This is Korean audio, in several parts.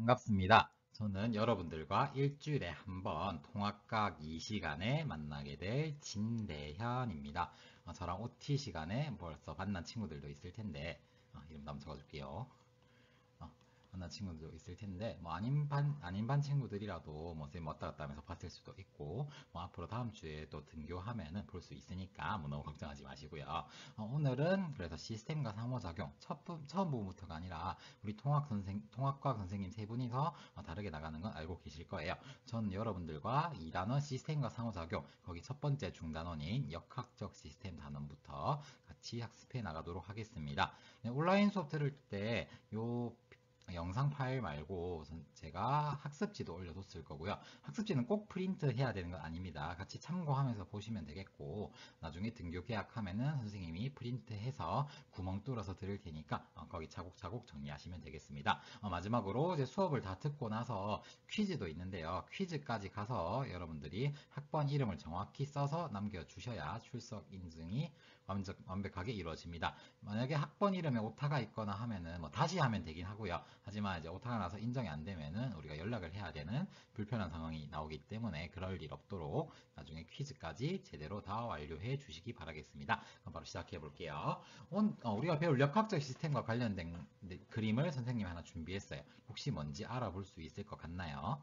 반갑습니다. 저는 여러분들과 일주일에 한 번 통합각 2시간에 만나게 될 진대현입니다. 저랑 OT 시간에 벌써 만난 친구들도 있을 텐데, 이름도 한번 적어줄게요. 어, 만난 친구도 있을 텐데, 뭐 아닌 반 친구들이라도 뭐 쌤 왔다 갔다 하면서 봤을 수도 있고, 뭐 앞으로 다음 주에 또 등교하면은 볼 수 있으니까 뭐 너무 걱정하지 마시고요. 오늘은 그래서 시스템과 상호작용 처음 부분부터가 아니라 우리 통합과학 선생님 세 분이서 다르게 나가는 건 알고 계실 거예요. 전 여러분들과 2단원 시스템과 상호작용, 거기 첫 번째 중단원인 역학적 시스템 단원부터 같이 학습해 나가도록 하겠습니다. 네, 온라인 수업 들을 때 요 영상 파일 말고 제가 학습지도 올려뒀을 거고요. 학습지는 꼭 프린트 해야 되는 건 아닙니다. 같이 참고하면서 보시면 되겠고, 나중에 등교 계약하면은 선생님이 프린트해서 구멍 뚫어서 드릴 테니까 거기 차곡차곡 정리하시면 되겠습니다. 마지막으로 이제 수업을 다 듣고 나서 퀴즈도 있는데요. 퀴즈까지 가서 여러분들이 학번 이름을 정확히 써서 남겨주셔야 출석 인증이 완벽하게 이루어집니다. 만약에 학번 이름에 오타가 있거나 하면은 뭐 다시 하면 되긴 하고요. 하지만 이제 오타가 나서 인정이 안 되면은 우리가 연락을 해야 되는 불편한 상황이 나오기 때문에 그럴 일 없도록 나중에 퀴즈까지 제대로 다 완료해 주시기 바라겠습니다. 그럼 바로 시작해 볼게요. 우리가 배울 역학적 시스템과 관련된 그림을 선생님이 하나 준비했어요. 혹시 뭔지 알아볼 수 있을 것 같나요?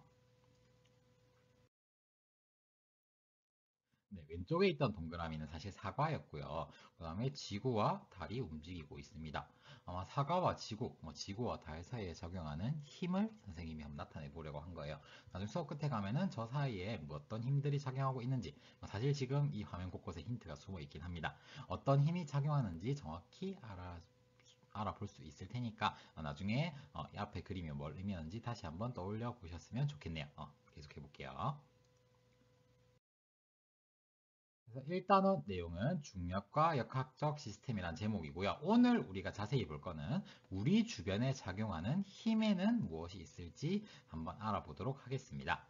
네, 왼쪽에 있던 동그라미는 사실 사과였고요. 그 다음에 지구와 달이 움직이고 있습니다. 아마 사과와 지구, 지구와 달 사이에 적용하는 힘을 선생님이 한번 나타내 보려고 한 거예요. 나중에 수업 끝에 가면은 저 사이에 뭐 어떤 힘들이 작용하고 있는지, 사실 지금 이 화면 곳곳에 힌트가 숨어 있긴 합니다. 어떤 힘이 작용하는지 정확히 알아볼 수 있을 테니까 나중에 이 앞에 그림이 뭘 의미하는지 다시 한번 떠올려 보셨으면 좋겠네요. 계속해 볼게요. 그래서 1단원 내용은 중력과 역학적 시스템이란 제목이고요. 오늘 우리가 자세히 볼 거는 우리 주변에 작용하는 힘에는 무엇이 있을지 한번 알아보도록 하겠습니다.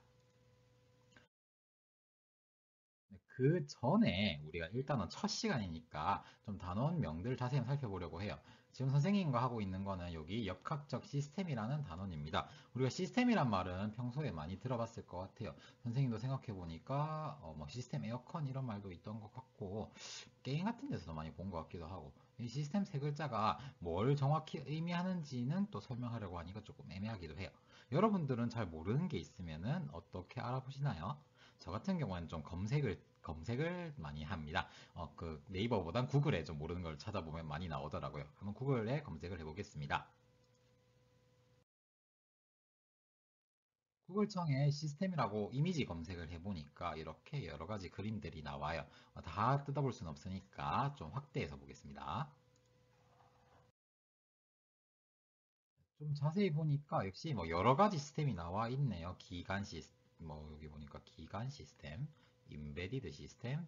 그 전에 우리가 일단은 첫 시간이니까 좀 단원명들 자세히 한번 살펴보려고 해요. 지금 선생님과 하고 있는 거는 여기 역학적 시스템이라는 단원입니다. 우리가 시스템이란 말은 평소에 많이 들어봤을 것 같아요. 선생님도 생각해 보니까 뭐 시스템 에어컨 이런 말도 있던 것 같고 게임 같은 데서도 많이 본 것 같기도 하고 이 시스템 세 글자가 뭘 정확히 의미하는지는 또 설명하려고 하니까 조금 애매하기도 해요. 여러분들은 잘 모르는 게 있으면은 어떻게 알아보시나요? 저 같은 경우는 좀 검색을 많이 합니다. 그 네이버보단 구글에 좀 모르는 걸 찾아보면 많이 나오더라고요. 한번 구글에 검색을 해보겠습니다. 구글청에 시스템이라고 이미지 검색을 해보니까 이렇게 여러 가지 그림들이 나와요. 다 뜯어볼 수는 없으니까 좀 확대해서 보겠습니다. 좀 자세히 보니까 역시 뭐 여러 가지 시스템이 나와 있네요. 기간 시스템, 뭐 여기 보니까 기간 시스템, 임베디드 시스템,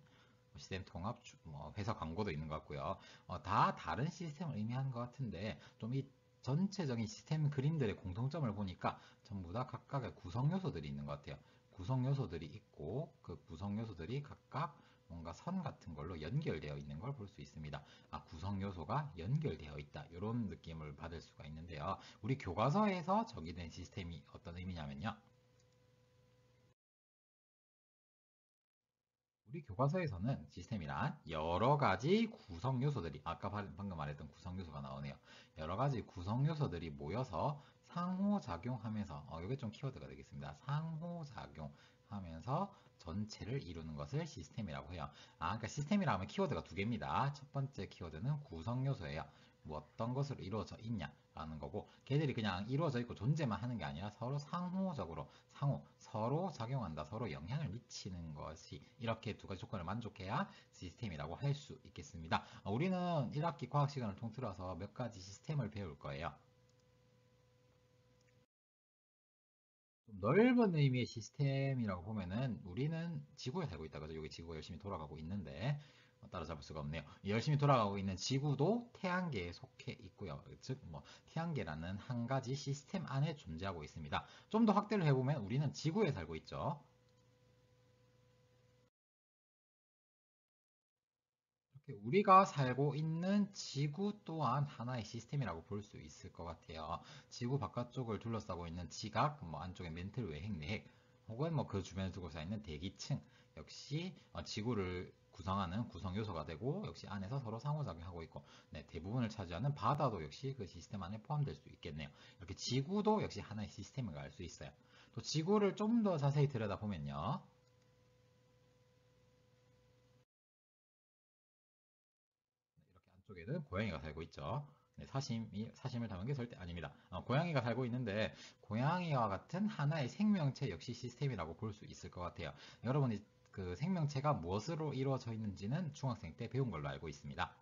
시스템 통합, 뭐 회사 광고도 있는 것 같고요. 다 다른 시스템을 의미하는 것 같은데 좀 이 전체적인 시스템 그림들의 공통점을 보니까 전부 다 각각의 구성 요소들이 있는 것 같아요. 구성 요소들이 있고 그 구성 요소들이 각각 뭔가 선 같은 걸로 연결되어 있는 걸 볼 수 있습니다. 구성 요소가 연결되어 있다. 이런 느낌을 받을 수가 있는데요. 우리 교과서에서 정의된 시스템이 어떤 의미냐면요. 우리 교과서에서는 시스템이란 여러 가지 구성 요소들이 아까 방금 말했던 구성 요소가 나오네요. 여러 가지 구성 요소들이 모여서 상호작용하면서 이게 좀 키워드가 되겠습니다. 상호작용하면서 전체를 이루는 것을 시스템이라고 해요. 그러니까 시스템이라 하면 키워드가 두 개입니다. 첫 번째 키워드는 구성 요소예요. 뭐 어떤 것으로 이루어져 있냐라는 거고 걔들이 그냥 이루어져 있고 존재만 하는 게 아니라 서로 상호적으로 서로 작용한다, 서로 영향을 미치는 것이 이렇게 두 가지 조건을 만족해야 시스템이라고 할 수 있겠습니다. 우리는 1학기 과학 시간을 통틀어서 몇 가지 시스템을 배울 거예요. 좀 넓은 의미의 시스템이라고 보면은 우리는 지구에 살고 있다 그죠? 여기 지구가 열심히 돌아가고 있는데 따라잡을 수가 없네요. 열심히 돌아가고 있는 지구도 태양계에 속해 있고요. 즉, 뭐 태양계라는 한 가지 시스템 안에 존재하고 있습니다. 좀 더 확대를 해보면 우리는 지구에 살고 있죠. 우리가 살고 있는 지구 또한 하나의 시스템이라고 볼 수 있을 것 같아요. 지구 바깥쪽을 둘러싸고 있는 지각, 뭐 안쪽에 멘틀 외핵, 내핵, 혹은 뭐 그 주변에 두고 서 있는 대기층 역시 지구를 구성하는 구성 요소가 되고 역시 안에서 서로 상호작용하고 있고 네, 대부분을 차지하는 바다도 역시 그 시스템 안에 포함될 수 있겠네요. 이렇게 지구도 역시 하나의 시스템을 알 수 있어요. 또 지구를 좀 더 자세히 들여다보면요. 이렇게 안쪽에는 고양이가 살고 있죠. 네, 사심을 담은 게 절대 아닙니다. 고양이가 살고 있는데 고양이와 같은 하나의 생명체 역시 시스템이라고 볼 수 있을 것 같아요. 여러분이 그 생명체가 무엇으로 이루어져 있는지는 중학생 때 배운 걸로 알고 있습니다.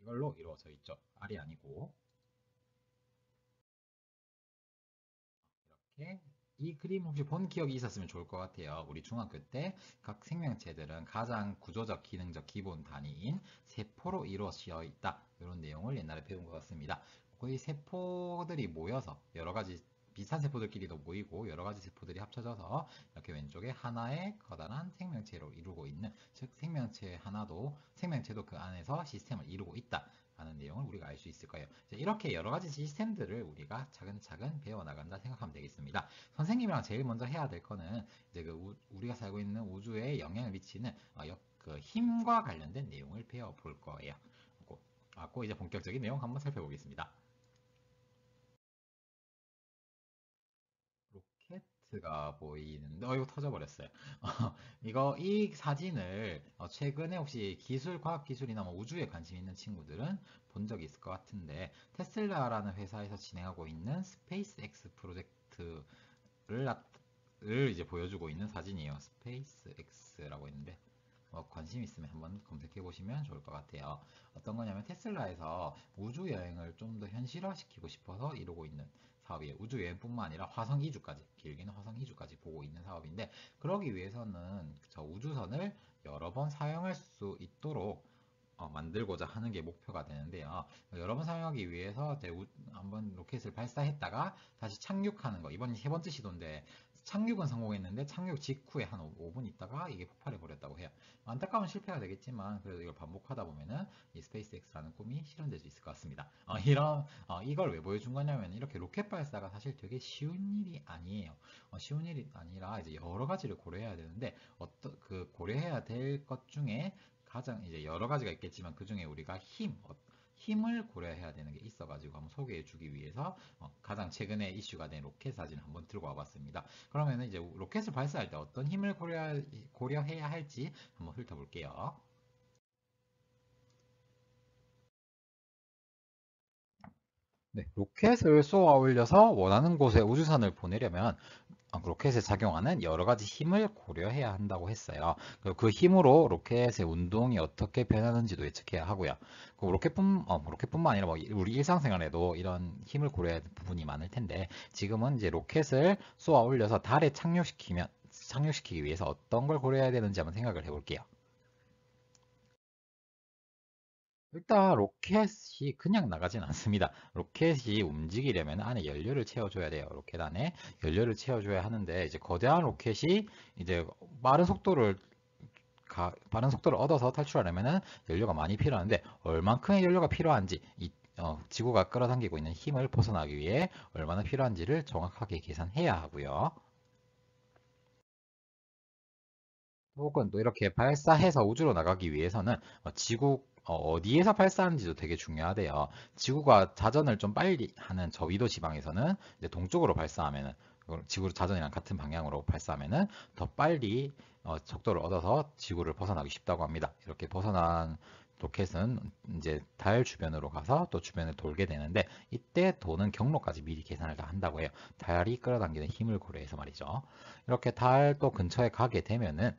이걸로 이루어져 있죠. 알이 아니고 이렇게 이 그림 혹시 본 기억이 있었으면 좋을 것 같아요. 우리 중학교 때 각 생명체들은 가장 구조적, 기능적 기본 단위인 세포로 이루어져 있다. 이런 내용을 옛날에 배운 것 같습니다. 거의 세포들이 모여서 여러 가지 비슷한 세포들끼리도 모이고 여러 가지 세포들이 합쳐져서 이렇게 왼쪽에 하나의 커다란 생명체로 이루고 있는 즉 생명체도 그 안에서 시스템을 이루고 있다. 하는 내용을 우리가 알 수 있을 거예요. 이렇게 여러 가지 시스템들을 우리가 차근차근 배워나간다 생각하면 되겠습니다. 선생님이랑 제일 먼저 해야 될 거는 이제 우리가 살고 있는 우주에 영향을 미치는 그 힘과 관련된 내용을 배워볼 거예요. 고 이제 본격적인 내용 한번 살펴보겠습니다. 로켓가 보이는데, 이거 터져버렸어요. 이 사진을 최근에 혹시 과학기술이나 뭐 우주에 관심 있는 친구들은 본 적이 있을 것 같은데, 테슬라라는 회사에서 진행하고 있는 스페이스 X 프로젝트를 이제 보여주고 있는 사진이에요. 스페이스 X라고 있는데, 관심 있으면 한번 검색해 보시면 좋을 것 같아요. 어떤 거냐면 테슬라에서 우주 여행을 좀 더 현실화시키고 싶어서 이루고 있는 사업이에요. 우주 여행뿐만 아니라 화성 이주까지, 길게는 화성 이주까지 보고 있는 사업인데, 그러기 위해서는 저 우주선을 여러 번 사용할 수 있도록 만들고자 하는 게 목표가 되는데요. 여러 번 사용하기 위해서 이제 한번 로켓을 발사했다가 다시 착륙하는 거. 이번이 세 번째 시도인데 착륙은 성공했는데 착륙 직후에 한 5분 있다가 이게 폭발해 버렸다고 해요. 안타까운 실패가 되겠지만 그래도 이걸 반복하다 보면은 이 스페이스X라는 꿈이 실현될 수 있을 것 같습니다. 이걸 왜 보여준 거냐면 이렇게 로켓 발사가 사실 되게 쉬운 일이 아니에요. 쉬운 일이 아니라 이제 여러 가지를 고려해야 되는데 어떤 그 고려해야 될 것 중에 가장 이제 여러 가지가 있겠지만 그 중에 우리가 힘을 고려해야 되는 게 있어가지고 한번 소개해 주기 위해서 가장 최근에 이슈가 된 로켓 사진을 한번 들고 와봤습니다. 그러면 이제 로켓을 발사할 때 어떤 힘을 고려해야 할지 한번 훑어볼게요. 네, 로켓을 쏘아 올려서 원하는 곳에 우주선을 보내려면 로켓에 작용하는 여러 가지 힘을 고려해야 한다고 했어요. 그리고 그 힘으로 로켓의 운동이 어떻게 변하는지도 예측해야 하고요. 로켓뿐만 아니라 뭐 우리 일상생활에도 이런 힘을 고려해야 하는 부분이 많을 텐데 지금은 이제 로켓을 쏘아 올려서 달에 착륙시키기 위해서 어떤 걸 고려해야 되는지 한번 생각을 해볼게요. 일단 로켓이 그냥 나가진 않습니다. 로켓이 움직이려면 안에 연료를 채워줘야 돼요. 로켓 안에 연료를 채워줘야 하는데 이제 거대한 로켓이 이제 빠른 속도를 빠른 속도를 얻어서 탈출하려면은 연료가 많이 필요한데 얼만큼의 연료가 필요한지 지구가 끌어당기고 있는 힘을 벗어나기 위해 얼마나 필요한지를 정확하게 계산해야 하고요. 혹은 또 이렇게 발사해서 우주로 나가기 위해서는 지구 어디에서 발사하는지도 되게 중요하대요. 지구가 자전을 좀 빨리 하는 저위도 지방에서는 이제 동쪽으로 발사하면은 지구 자전이랑 같은 방향으로 발사하면은 더 빨리 속도를 얻어서 지구를 벗어나기 쉽다고 합니다. 이렇게 벗어난 로켓은 이제 달 주변으로 가서 또 주변을 돌게 되는데 이때 도는 경로까지 미리 계산을 다 한다고 해요. 달이 끌어당기는 힘을 고려해서 말이죠. 이렇게 달 또 근처에 가게 되면은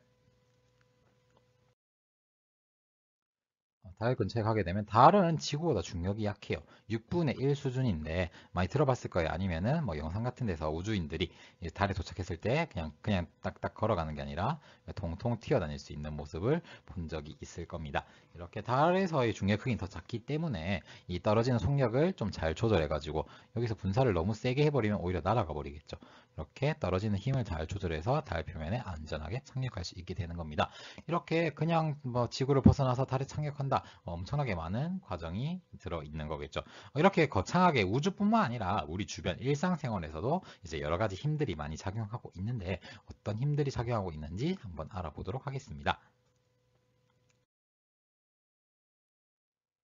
달 근처에 가게 되면 달은 지구보다 중력이 약해요. 6분의 1 수준인데 많이 들어봤을 거예요. 아니면은 뭐 영상 같은 데서 우주인들이 이제 달에 도착했을 때 그냥 딱딱 걸어가는 게 아니라 통통 튀어다닐 수 있는 모습을 본 적이 있을 겁니다. 이렇게 달에서의 중력 크기는 더 작기 때문에 이 떨어지는 속력을 좀 잘 조절해 가지고 여기서 분사를 너무 세게 해버리면 오히려 날아가 버리겠죠. 이렇게 떨어지는 힘을 잘 조절해서 달 표면에 안전하게 착륙할 수 있게 되는 겁니다. 이렇게 그냥 뭐 지구를 벗어나서 달에 착륙한다. 엄청나게 많은 과정이 들어있는 거겠죠. 이렇게 거창하게 우주뿐만 아니라 우리 주변 일상생활에서도 이제 여러 가지 힘들이 많이 작용하고 있는데 어떤 힘들이 작용하고 있는지 한번 알아보도록 하겠습니다.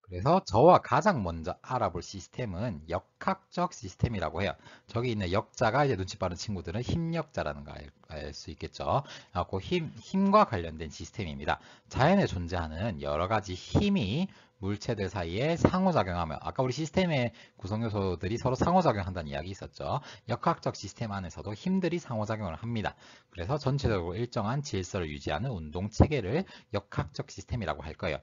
그래서 저와 가장 먼저 알아볼 시스템은 역학적 시스템이라고 해요. 저기 있는 역자가 이제 눈치 빠른 친구들은 힘역자라는 걸 알 수 있겠죠. 그 힘과 관련된 시스템입니다. 자연에 존재하는 여러 가지 힘이 물체들 사이에 상호작용하며 아까 우리 시스템의 구성 요소들이 서로 상호작용한다는 이야기 있었죠. 역학적 시스템 안에서도 힘들이 상호작용을 합니다. 그래서 전체적으로 일정한 질서를 유지하는 운동 체계를 역학적 시스템이라고 할 거예요.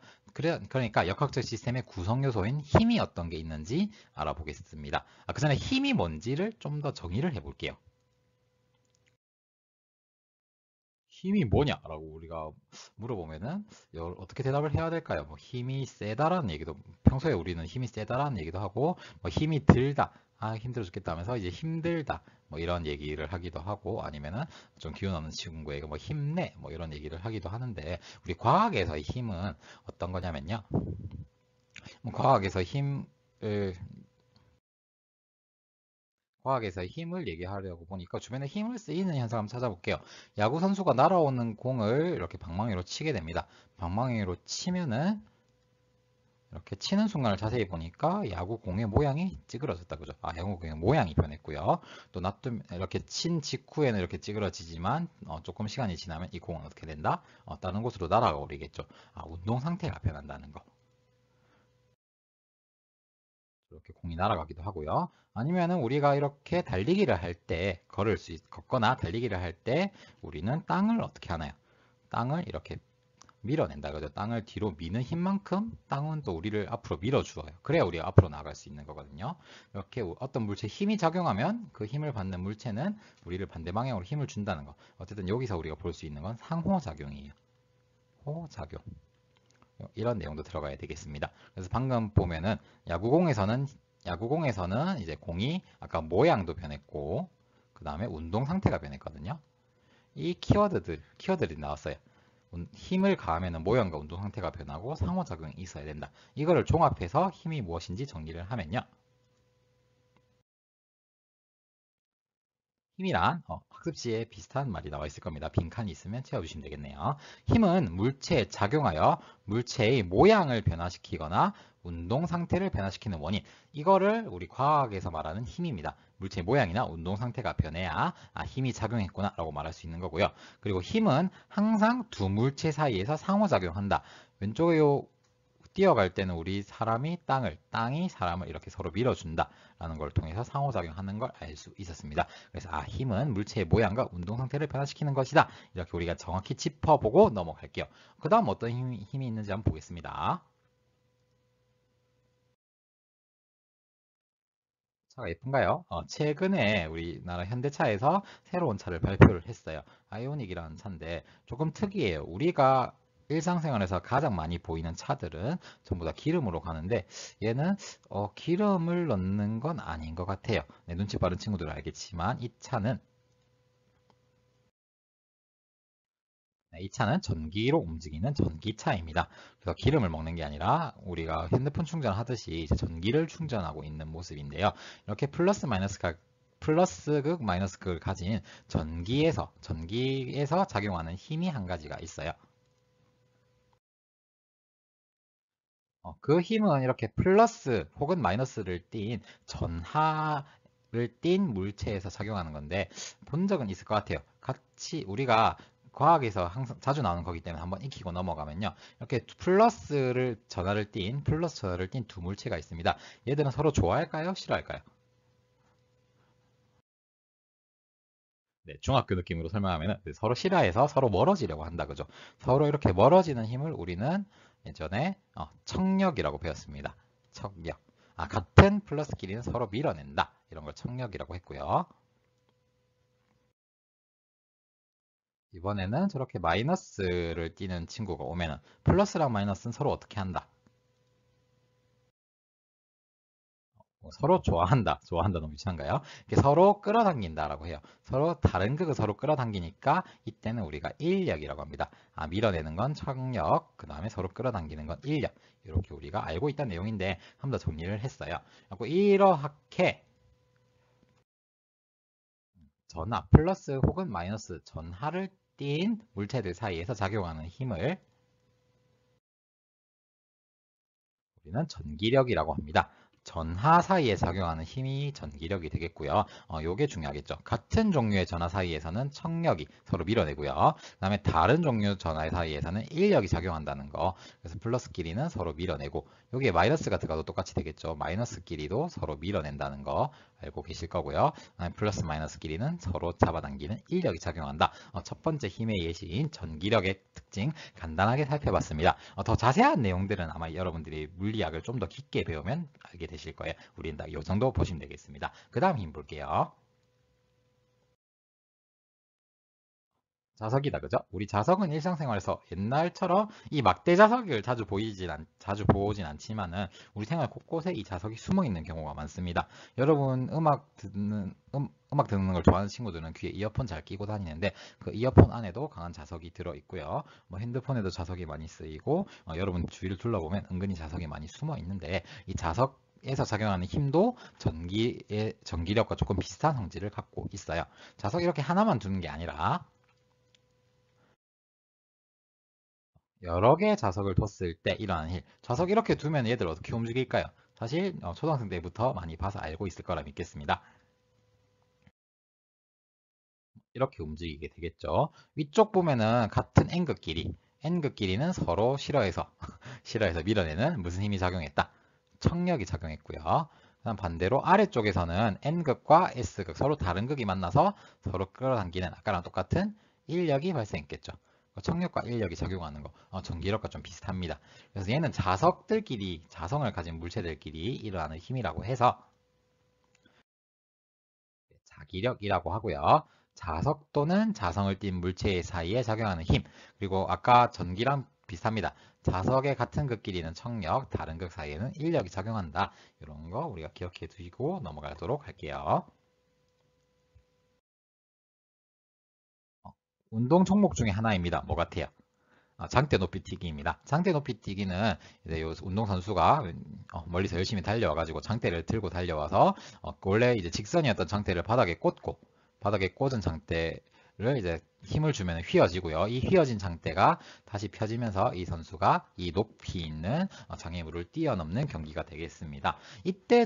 그러니까 역학적 시스템의 구성 요소인 힘이 어떤 게 있는지 알아보겠습니다. 그 전에 힘이 뭔지를 좀 더 정의를 해볼게요. 힘이 뭐냐라고 우리가 물어보면은 어떻게 대답을 해야 될까요? 뭐 힘이 세다라는 얘기도 평소에 우리는 힘이 세다라는 얘기도 하고 뭐 힘이 들다 힘들어 죽겠다 하면서 이제 힘들다 뭐 이런 얘기를 하기도 하고 아니면은 좀 기운 없는 친구에게 뭐 힘내 뭐 이런 얘기를 하기도 하는데 우리 과학에서의 힘은 어떤 거냐면요. 뭐 과학에서 힘을 얘기하려고 보니까 주변에 힘을 쓰이는 현상 한번 찾아볼게요. 야구 선수가 날아오는 공을 이렇게 방망이로 치게 됩니다. 방망이로 치면은 이렇게 치는 순간을 자세히 보니까 야구 공의 모양이 찌그러졌다 그죠? 야구 공의 모양이 변했고요. 또 놔두면 이렇게 친 직후에는 이렇게 찌그러지지만 조금 시간이 지나면 이 공은 어떻게 된다? 다른 곳으로 날아가 버리겠죠. 운동 상태가 변한다는 거. 이렇게 공이 날아가기도 하고요. 아니면은 우리가 이렇게 달리기를 할 때 걷거나 달리기를 할 때 우리는 땅을 어떻게 하나요? 땅을 이렇게 밀어낸다 그죠? 땅을 뒤로 미는 힘만큼 땅은 또 우리를 앞으로 밀어주어요. 그래야 우리가 앞으로 나갈 수 있는 거거든요. 이렇게 어떤 물체에 힘이 작용하면 그 힘을 받는 물체는 우리를 반대 방향으로 힘을 준다는 거. 어쨌든 여기서 우리가 볼 수 있는 건 상호작용이에요. 호작용. 이런 내용도 들어가야 되겠습니다. 그래서 방금 보면은 야구공에서는 이제 공이 아까 모양도 변했고 그 다음에 운동 상태가 변했거든요. 이 키워드들이 나왔어요. 힘을 가하면 모양과 운동 상태가 변하고 상호작용이 있어야 된다. 이거를 종합해서 힘이 무엇인지 정리를 하면요. 힘이란 학습지에 비슷한 말이 나와 있을 겁니다. 빈칸이 있으면 채워주시면 되겠네요. 힘은 물체에 작용하여 물체의 모양을 변화시키거나 운동 상태를 변화시키는 원인. 이거를 우리 과학에서 말하는 힘입니다. 물체의 모양이나 운동 상태가 변해야 힘이 작용했구나 라고 말할 수 있는 거고요. 그리고 힘은 항상 두 물체 사이에서 상호작용한다. 왼쪽에 뛰어갈 때는 우리 사람이 땅이 사람을 이렇게 서로 밀어준다라는 걸 통해서 상호작용하는 걸 알 수 있었습니다. 그래서 힘은 물체의 모양과 운동 상태를 변화시키는 것이다. 이렇게 우리가 정확히 짚어보고 넘어갈게요. 그 다음 어떤 힘이 있는지 한번 보겠습니다. 차가 예쁜가요? 최근에 우리나라 현대차에서 새로운 차를 발표를 했어요. 아이오닉이라는 차인데 조금 특이해요. 우리가 일상생활에서 가장 많이 보이는 차들은 전부 다 기름으로 가는데 얘는 기름을 넣는 건 아닌 것 같아요. 네, 눈치 빠른 친구들은 알겠지만 이 차는 전기로 움직이는 전기차입니다. 그래서 기름을 먹는 게 아니라 우리가 핸드폰 충전하듯이 이제 전기를 충전하고 있는 모습인데요. 이렇게 플러스 극, 마이너스 극을 가진 전기에서 작용하는 힘이 한 가지가 있어요. 그 힘은 이렇게 플러스 혹은 마이너스를 띤 전하를 띤 물체에서 작용하는 건데 본 적은 있을 것 같아요. 같이 우리가 과학에서 항상 자주 나오는 거기 때문에 한번 익히고 넘어가면요. 이렇게 플러스 전하를 띤 두 물체가 있습니다. 얘들은 서로 좋아할까요? 싫어할까요? 네, 중학교 느낌으로 설명하면 서로 싫어해서 서로 멀어지려고 한다. 그죠? 서로 이렇게 멀어지는 힘을 우리는 예전에 척력이라고 배웠습니다. 척력. 같은 플러스끼리는 서로 밀어낸다. 이런 걸 척력이라고 했고요. 이번에는 저렇게 마이너스를 띄는 친구가 오면은 플러스랑 마이너스는 서로 어떻게 한다? 서로 좋아한다. 좋아한다 너무 유치한가요? 이렇게 서로 끌어당긴다라고 해요. 서로 다른 극을 서로 끌어당기니까 이때는 우리가 인력이라고 합니다. 밀어내는 건 척력, 그 다음에 서로 끌어당기는 건 인력. 이렇게 우리가 알고 있다는 내용인데 한 번 더 정리를 했어요. 그리고 이렇게 전하, 플러스 혹은 마이너스 전하를 띤 물체들 사이에서 작용하는 힘을 우리는 전기력이라고 합니다. 전하 사이에 작용하는 힘이 전기력이 되겠고요. 요게 중요하겠죠. 같은 종류의 전하 사이에서는 척력이 서로 밀어내고요. 그 다음에 다른 종류 전하 사이에서는 인력이 작용한다는 거. 그래서 플러스끼리는 서로 밀어내고 여기에 마이너스가 들어가도 똑같이 되겠죠. 마이너스끼리도 서로 밀어낸다는 거 알고 계실 거고요. 플러스 마이너스끼리는 서로 잡아당기는 인력이 작용한다. 첫 번째 힘의 예시인 전기력의 특징 간단하게 살펴봤습니다. 더 자세한 내용들은 아마 여러분들이 물리학을 좀 더 깊게 배우면 알게 되실 거예요. 우리는 딱 이 정도 보시면 되겠습니다. 그 다음 힘 볼게요. 자석이다, 그죠? 우리 자석은 일상생활에서 옛날처럼 이 막대 자석을 자주 보진 않지만은 우리 생활 곳곳에 이 자석이 숨어 있는 경우가 많습니다. 여러분 음악 듣는 걸 좋아하는 친구들은 귀에 이어폰 잘 끼고 다니는데 그 이어폰 안에도 강한 자석이 들어 있고요. 뭐 핸드폰에도 자석이 많이 쓰이고 여러분 주위를 둘러보면 은근히 자석이 많이 숨어 있는데 이 자석에서 작용하는 힘도 전기력과 조금 비슷한 성질을 갖고 있어요. 자석 이렇게 하나만 두는 게 아니라 여러 개의 자석을 뒀을 때 일어나는 일. 자석 이렇게 두면 얘들 어떻게 움직일까요? 사실 초등학생 때부터 많이 봐서 알고 있을 거라 믿겠습니다. 이렇게 움직이게 되겠죠. 위쪽 보면은 같은 N극끼리는 서로 싫어해서 밀어내는 무슨 힘이 작용했다? 척력이 작용했고요. 그다음 반대로 아래쪽에서는 N극과 S극 서로 다른 극이 만나서 서로 끌어당기는 아까랑 똑같은 인력이 발생했겠죠. 척력과 인력이 작용하는 거, 전기력과 좀 비슷합니다. 그래서 얘는 자성을 가진 물체들끼리 일어나는 힘이라고 해서 자기력이라고 하고요. 자석 또는 자성을 띤 물체 사이에 작용하는 힘. 그리고 아까 전기랑 비슷합니다. 자석의 같은 극끼리는 척력, 다른 극 사이에는 인력이 작용한다. 이런 거 우리가 기억해 두시고 넘어가도록 할게요. 운동 종목 중에 하나입니다. 뭐 같아요? 장대 높이뛰기입니다. 장대 높이뛰기는 이제 요 운동선수가 멀리서 열심히 달려와가지고 장대를 들고 달려와서 원래 이제 직선이었던 장대를 바닥에 꽂은 장대를 이제 힘을 주면 휘어지고요. 이 휘어진 장대가 다시 펴지면서 이 선수가 이 높이 있는 장애물을 뛰어넘는 경기가 되겠습니다. 이때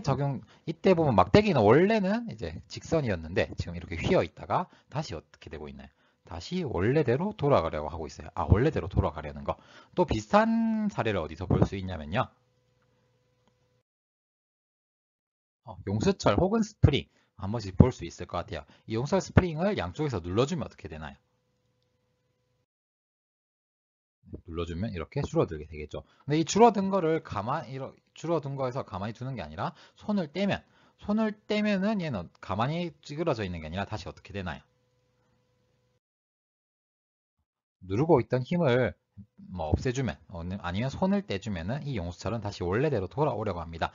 보면 막대기는 원래는 이제 직선이었는데 지금 이렇게 휘어 있다가 다시 어떻게 되고 있나요? 다시 원래대로 돌아가려고 하고 있어요. 원래대로 돌아가려는 거. 또 비슷한 사례를 어디서 볼 수 있냐면요. 용수철 혹은 스프링 한 번씩 볼 수 있을 것 같아요. 이 용수철 스프링을 양쪽에서 눌러주면 어떻게 되나요? 눌러주면 이렇게 줄어들게 되겠죠. 근데 이 줄어든 거에서 가만히 두는 게 아니라 손을 떼면은 얘는 가만히 찌그러져 있는 게 아니라 다시 어떻게 되나요? 누르고 있던 힘을 뭐 없애주면 아니면 손을 떼주면은 이 용수철은 다시 원래대로 돌아오려고 합니다.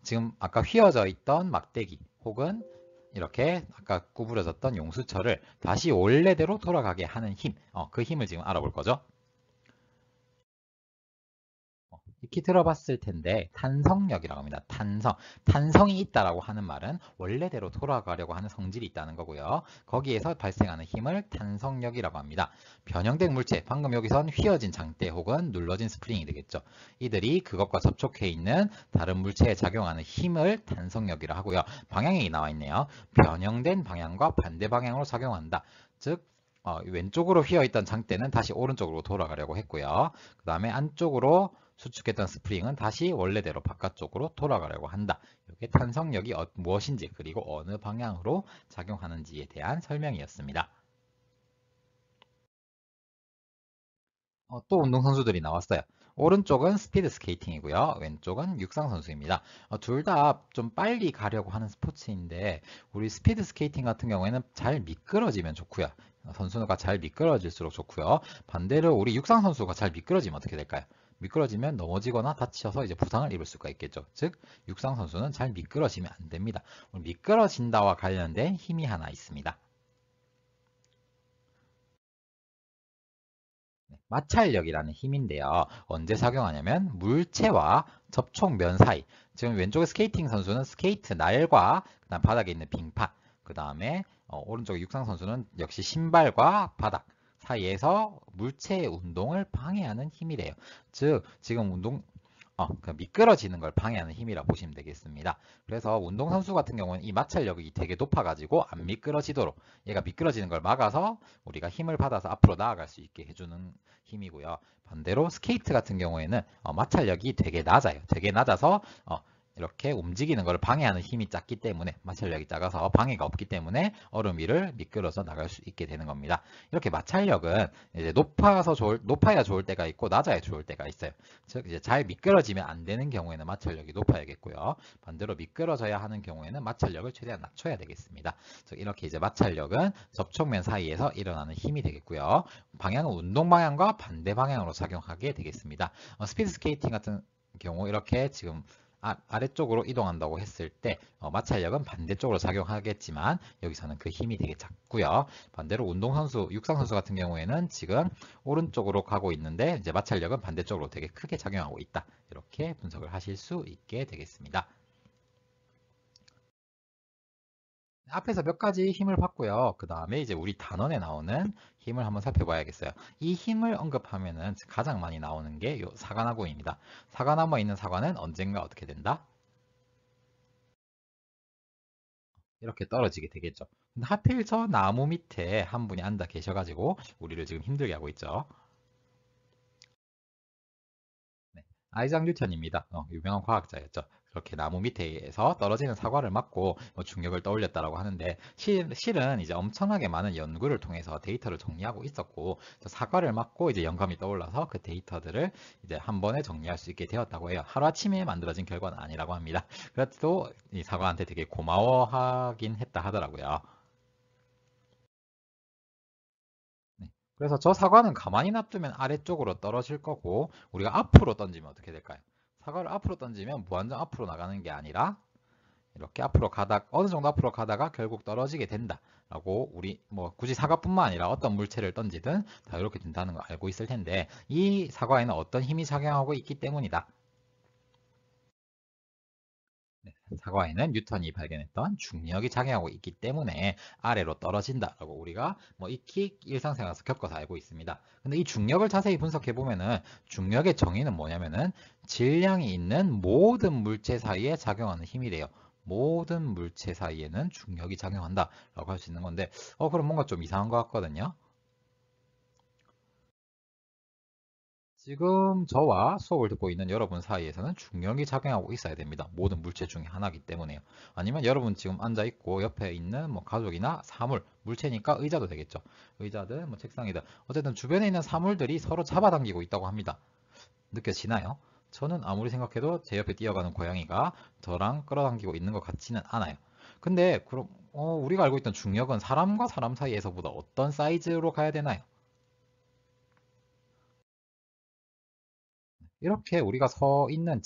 지금 아까 휘어져 있던 막대기 혹은 이렇게 아까 구부러졌던 용수철을 다시 원래대로 돌아가게 하는 힘, 그 힘을 지금 알아볼 거죠. 익히 들어봤을 텐데 탄성력이라고 합니다. 탄성이 있다라고 하는 말은 원래대로 돌아가려고 하는 성질이 있다는 거고요. 거기에서 발생하는 힘을 탄성력이라고 합니다. 변형된 물체, 방금 여기선 휘어진 장대 혹은 눌러진 스프링이 되겠죠. 이들이 그것과 접촉해 있는 다른 물체에 작용하는 힘을 탄성력이라 하고요. 방향이 나와 있네요. 변형된 방향과 반대 방향으로 작용한다. 즉 왼쪽으로 휘어있던 장대는 다시 오른쪽으로 돌아가려고 했고요. 그 다음에 안쪽으로 수축했던 스프링은 다시 원래대로 바깥쪽으로 돌아가려고 한다. 이게 탄성력이 무엇인지 그리고 어느 방향으로 작용하는지에 대한 설명이었습니다. 또 운동선수들이 나왔어요. 오른쪽은 스피드 스케이팅이고요. 왼쪽은 육상 선수입니다. 둘 다 좀 빨리 가려고 하는 스포츠인데 우리 스피드 스케이팅 같은 경우에는 잘 미끄러지면 좋고요. 선수가 잘 미끄러질수록 좋고요. 반대로 우리 육상 선수가 잘 미끄러지면 어떻게 될까요? 미끄러지면 넘어지거나 다치셔서 이제 부상을 입을 수가 있겠죠. 즉 육상 선수는 잘 미끄러지면 안 됩니다. 미끄러진다와 관련된 힘이 하나 있습니다. 마찰력이라는 힘인데요. 언제 작용하냐면 물체와 접촉면 사이. 지금 왼쪽의 스케이팅 선수는 스케이트 날과 그다음 바닥에 있는 빙판. 그 다음에 오른쪽 육상 선수는 역시 신발과 바닥 사이에서 물체의 운동을 방해하는 힘이래요. 즉 지금 그 미끄러지는 걸 방해하는 힘이라 보시면 되겠습니다. 그래서 운동선수 같은 경우는 이 마찰력이 되게 높아가지고 안 미끄러지도록 얘가 미끄러지는 걸 막아서 우리가 힘을 받아서 앞으로 나아갈 수 있게 해주는 힘이고요. 반대로 스케이트 같은 경우에는 마찰력이 되게 낮아요. 되게 낮아서 이렇게 움직이는 걸 방해하는 힘이 작기 때문에 마찰력이 작아서 방해가 없기 때문에 얼음 위를 미끄러져 나갈 수 있게 되는 겁니다. 이렇게 마찰력은 이제 높아야 좋을 때가 있고 낮아야 좋을 때가 있어요. 즉 이제 잘 미끄러지면 안 되는 경우에는 마찰력이 높아야겠고요. 반대로 미끄러져야 하는 경우에는 마찰력을 최대한 낮춰야 되겠습니다. 즉 이렇게 이제 마찰력은 접촉면 사이에서 일어나는 힘이 되겠고요. 방향은 운동 방향과 반대 방향으로 작용하게 되겠습니다. 스피드 스케이팅 같은 경우 이렇게 지금 아래쪽으로 이동한다고 했을 때 마찰력은 반대쪽으로 작용하겠지만 여기서는 그 힘이 되게 작고요. 반대로 운동선수, 육상선수 같은 경우에는 지금 오른쪽으로 가고 있는데 이제 마찰력은 반대쪽으로 되게 크게 작용하고 있다. 이렇게 분석을 하실 수 있게 되겠습니다. 앞에서 몇 가지 힘을 봤고요. 그 다음에 이제 우리 단원에 나오는 힘을 한번 살펴봐야겠어요. 이 힘을 언급하면은 가장 많이 나오는 게 요 사과나무입니다. 사과나무에 있는 사과는 언젠가 어떻게 된다? 이렇게 떨어지게 되겠죠. 근데 하필 저 나무 밑에 한 분이 앉아 계셔가지고 우리를 지금 힘들게 하고 있죠. 네. 아이작 뉴턴입니다. 유명한 과학자였죠. 그렇게 나무 밑에서 떨어지는 사과를 맞고 중력을 떠올렸다라고 하는데 실은 이제 엄청나게 많은 연구를 통해서 데이터를 정리하고 있었고 사과를 맞고 이제 영감이 떠올라서 그 데이터들을 이제 한 번에 정리할 수 있게 되었다고 해요. 하루아침에 만들어진 결과는 아니라고 합니다. 그래도 이 사과한테 되게 고마워하긴 했다 하더라고요. 네. 그래서 저 사과는 가만히 놔두면 아래쪽으로 떨어질 거고 우리가 앞으로 던지면 어떻게 될까요? 사과를 앞으로 던지면 무한정 앞으로 나가는 게 아니라 이렇게 앞으로 가다 어느 정도 앞으로 가다가 결국 떨어지게 된다라고 우리 뭐 굳이 사과뿐만 아니라 어떤 물체를 던지든 다 이렇게 된다는 거 알고 있을 텐데 이 사과에는 어떤 힘이 작용하고 있기 때문이다. 네, 사과에는 뉴턴이 발견했던 중력이 작용하고 있기 때문에 아래로 떨어진다라고 우리가 뭐 익히 일상생활에서 겪어서 알고 있습니다. 근데 이 중력을 자세히 분석해 보면은 중력의 정의는 뭐냐면은 질량이 있는 모든 물체 사이에 작용하는 힘이래요. 모든 물체 사이에는 중력이 작용한다라고 할 수 있는 건데, 그럼 뭔가 좀 이상한 것 같거든요. 지금 저와 수업을 듣고 있는 여러분 사이에서는 중력이 작용하고 있어야 됩니다. 모든 물체 중에 하나이기 때문에요. 아니면 여러분 지금 앉아 있고 옆에 있는 뭐 가족이나 사물, 물체니까 의자도 되겠죠. 의자든 뭐 책상이든 어쨌든 주변에 있는 사물들이 서로 잡아당기고 있다고 합니다. 느껴지나요? 저는 아무리 생각해도 제 옆에 뛰어가는 고양이가 저랑 끌어당기고 있는 것 같지는 않아요. 근데 그럼 우리가 알고 있던 중력은 사람과 사람 사이에서보다 어떤 사이즈로 가야 되나요? 이렇게 우리가 서 있는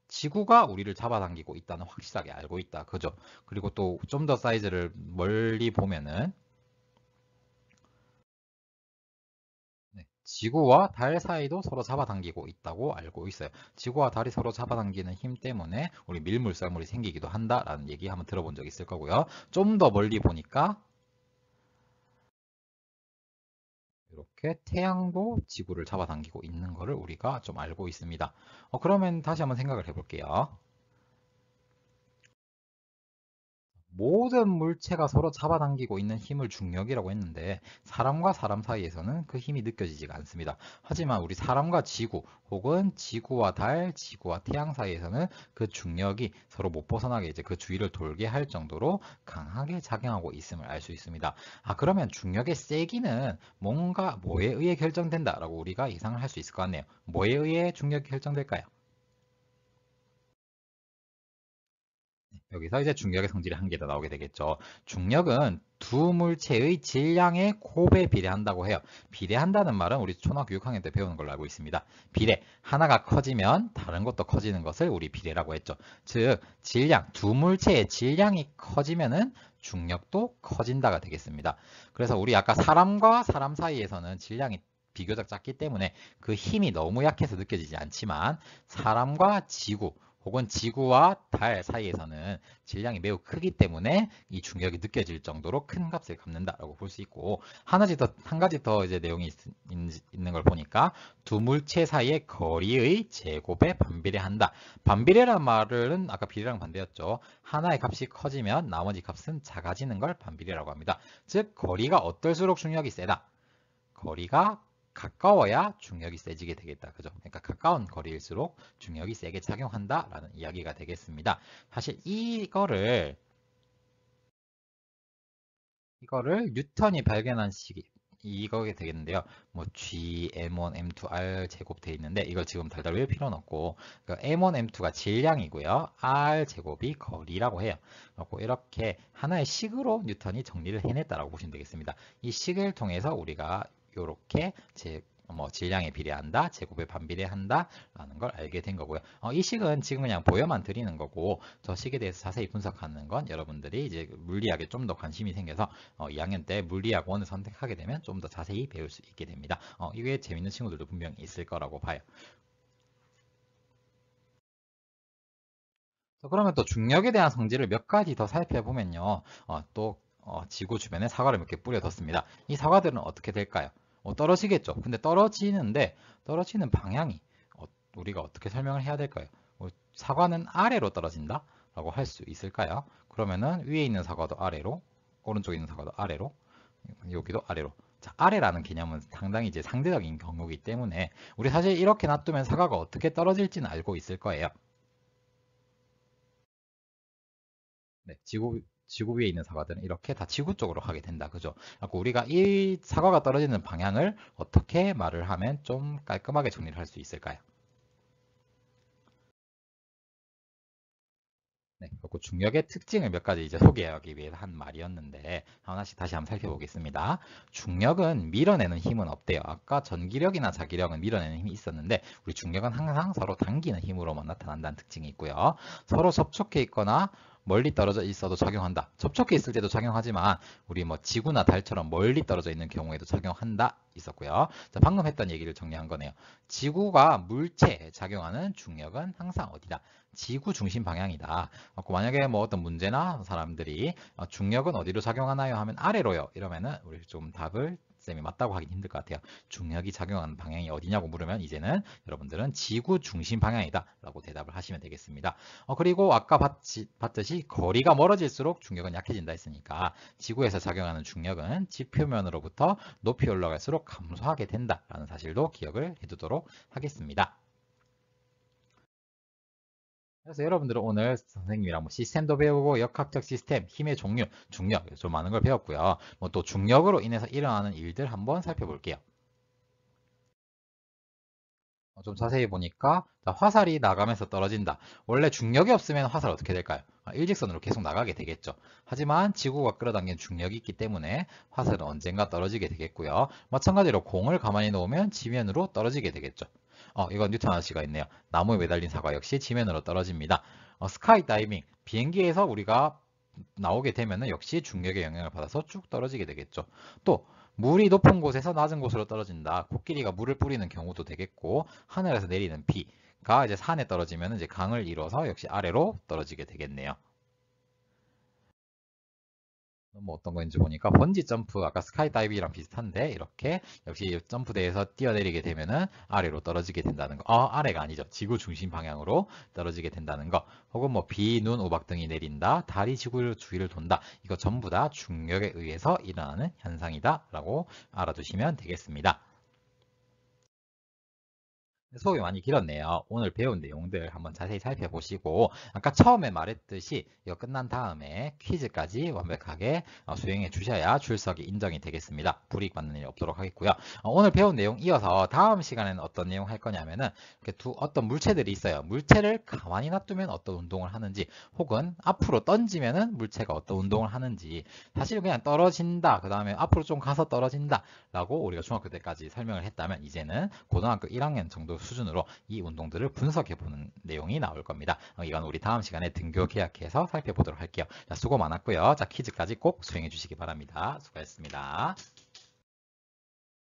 지구가 우리를 잡아당기고 있다는 확실하게 알고 있다. 그죠? 그리고 또 좀 더 사이즈를 멀리 보면은 네, 지구와 달 사이도 서로 잡아당기고 있다고 알고 있어요. 지구와 달이 서로 잡아당기는 힘 때문에 우리 밀물썰물이 생기기도 한다라는 얘기 한번 들어본 적 있을 거고요. 좀 더 멀리 보니까 이렇게 태양도 지구를 잡아당기고 있는 것을 우리가 좀 알고 있습니다. 그러면 다시 한번 생각을 해볼게요. 모든 물체가 서로 잡아당기고 있는 힘을 중력이라고 했는데 사람과 사람 사이에서는 그 힘이 느껴지지가 않습니다. 하지만 우리 사람과 지구 혹은 지구와 달, 지구와 태양 사이에서는 그 중력이 서로 못 벗어나게 이제 그 주위를 돌게 할 정도로 강하게 작용하고 있음을 알 수 있습니다. 그러면 중력의 세기는 뭔가 뭐에 의해 결정된다라고 우리가 예상을 할 수 있을 것 같네요. 뭐에 의해 중력이 결정될까요? 여기서 이제 중력의 성질이 한 개 더 나오게 되겠죠. 중력은 두 물체의 질량의 곱에 비례한다고 해요. 비례한다는 말은 우리 초등학교 6학년 때 배우는 걸로 알고 있습니다. 비례, 하나가 커지면 다른 것도 커지는 것을 우리 비례라고 했죠. 즉, 질량, 두 물체의 질량이 커지면은 중력도 커진다가 되겠습니다. 그래서 우리 아까 사람과 사람 사이에서는 질량이 비교적 작기 때문에 그 힘이 너무 약해서 느껴지지 않지만 사람과 지구, 혹은 지구와 달 사이에서는 질량이 매우 크기 때문에 이 중력이 느껴질 정도로 큰 값을 갚는다라고 볼 수 있고 한 가지 더 이제 내용이 있는 걸 보니까 두 물체 사이의 거리의 제곱에 반비례한다. 반비례란 말은 아까 비례랑 반대였죠. 하나의 값이 커지면 나머지 값은 작아지는 걸 반비례라고 합니다. 즉 거리가 어떨수록 중력이 세다. 거리가 가까워야 중력이 세지게 되겠다. 그죠? 그러니까 가까운 거리일수록 중력이 세게 작용한다라는 이야기가 되겠습니다. 사실 이거를 뉴턴이 발견한 시기 이거게 되겠는데요. 뭐 G, M1, M2, R 제곱 돼 있는데 이걸 지금 달달 외울 필요는 없고 그러니까 M1, M2가 질량이고요. R 제곱이 거리라고 해요. 그리고 이렇게 하나의 식으로 뉴턴이 정리를 해냈다라고 보시면 되겠습니다. 이 식을 통해서 우리가 이렇게 뭐 질량에 비례한다, 제곱에 반비례한다 라는 걸 알게 된 거고요. 이 식은 지금 그냥 보여만 드리는 거고 저 식에 대해서 자세히 분석하는 건 여러분들이 이제 물리학에 좀 더 관심이 생겨서 2학년 때 물리학 1을 선택하게 되면 좀 더 자세히 배울 수 있게 됩니다. 이게 재밌는 친구들도 분명히 있을 거라고 봐요. 그러면 또 중력에 대한 성질을 몇 가지 더 살펴보면요. 지구 주변에 사과를 몇 개 뿌려뒀습니다. 이 사과들은 어떻게 될까요? 떨어지겠죠. 근데 떨어지는 방향이 우리가 어떻게 설명을 해야 될까요? 사과는 아래로 떨어진다? 라고 할 수 있을까요? 그러면은 위에 있는 사과도 아래로, 오른쪽에 있는 사과도 아래로, 여기도 아래로. 자, 아래라는 개념은 상당히 이제 상대적인 경우이기 때문에 우리 사실 이렇게 놔두면 사과가 어떻게 떨어질지는 알고 있을 거예요. 네, 지구 위에 있는 사과들은 이렇게 다 지구 쪽으로 가게 된다. 그죠? 그래서 우리가 이 사과가 떨어지는 방향을 어떻게 말을 하면 좀 깔끔하게 정리를 할 수 있을까요? 네, 그리고 중력의 특징을 몇 가지 이제 소개하기 위해서 한 말이었는데 하나씩 다시 한번 살펴보겠습니다. 중력은 밀어내는 힘은 없대요. 아까 전기력이나 자기력은 밀어내는 힘이 있었는데 우리 중력은 항상 서로 당기는 힘으로만 나타난다는 특징이 있고요. 서로 접촉해 있거나 멀리 떨어져 있어도 작용한다. 접촉해 있을 때도 작용하지만 우리 뭐 지구나 달처럼 멀리 떨어져 있는 경우에도 작용한다 있었고요. 자, 방금 했던 얘기를 정리한 거네요. 지구가 물체에 작용하는 중력은 항상 어디다? 지구 중심 방향이다. 만약에 뭐 어떤 문제나 사람들이 중력은 어디로 작용하나요? 하면 아래로요. 이러면은 우리 좀 답을 쌤이 맞다고 하긴 힘들 것 같아요. 중력이 작용하는 방향이 어디냐고 물으면 이제는 여러분들은 지구 중심 방향이다 라고 대답을 하시면 되겠습니다. 그리고 아까 봤듯이 거리가 멀어질수록 중력은 약해진다 했으니까 지구에서 작용하는 중력은 지표면으로부터 높이 올라갈수록 감소하게 된다라는 사실도 기억을 해두도록 하겠습니다. 그래서 여러분들은 오늘 선생님이랑 뭐 시스템도 배우고 역학적 시스템, 힘의 종류, 중력 좀 많은 걸 배웠고요. 뭐 또 중력으로 인해서 일어나는 일들 한번 살펴볼게요. 좀 자세히 보니까 화살이 나가면서 떨어진다. 원래 중력이 없으면 화살 어떻게 될까요? 일직선으로 계속 나가게 되겠죠. 하지만 지구가 끌어당기는 중력이 있기 때문에 화살은 언젠가 떨어지게 되겠고요. 마찬가지로 공을 가만히 놓으면 지면으로 떨어지게 되겠죠. 이건 뉴턴 아저씨가 있네요. 나무에 매달린 사과 역시 지면으로 떨어집니다. 스카이 다이빙, 비행기에서 우리가 나오게 되면은 역시 중력의 영향을 받아서 쭉 떨어지게 되겠죠. 또 물이 높은 곳에서 낮은 곳으로 떨어진다. 코끼리가 물을 뿌리는 경우도 되겠고 하늘에서 내리는 비가 이제 산에 떨어지면 이제 강을 이뤄서 역시 아래로 떨어지게 되겠네요. 뭐 어떤 거인지 보니까 번지 점프, 아까 스카이 다이빙이랑 비슷한데 이렇게 역시 점프대에서 뛰어내리게 되면은 아래로 떨어지게 된다는 거. 아래가 아니죠. 지구 중심 방향으로 떨어지게 된다는 거. 혹은 뭐 비, 눈, 우박 등이 내린다. 달이 지구 주위를 돈다. 이거 전부 다 중력에 의해서 일어나는 현상이다라고 알아두시면 되겠습니다. 수업이 많이 길었네요. 오늘 배운 내용들 한번 자세히 살펴보시고 아까 처음에 말했듯이 이거 끝난 다음에 퀴즈까지 완벽하게 수행해 주셔야 출석이 인정이 되겠습니다. 불이익 받는 일이 없도록 하겠고요. 오늘 배운 내용 이어서 다음 시간에는 어떤 내용 할 거냐면은 어떤 물체들이 있어요. 물체를 가만히 놔두면 어떤 운동을 하는지 혹은 앞으로 던지면은 물체가 어떤 운동을 하는지 사실 그냥 떨어진다 그 다음에 앞으로 좀 가서 떨어진다 라고 우리가 중학교 때까지 설명을 했다면 이제는 고등학교 1학년 정도 수준으로 이 운동들을 분석해보는 내용이 나올 겁니다. 이건 우리 다음 시간에 등교 계약해서 살펴보도록 할게요. 자, 수고 많았고요. 자, 퀴즈까지 꼭 수행해 주시기 바랍니다. 수고하셨습니다.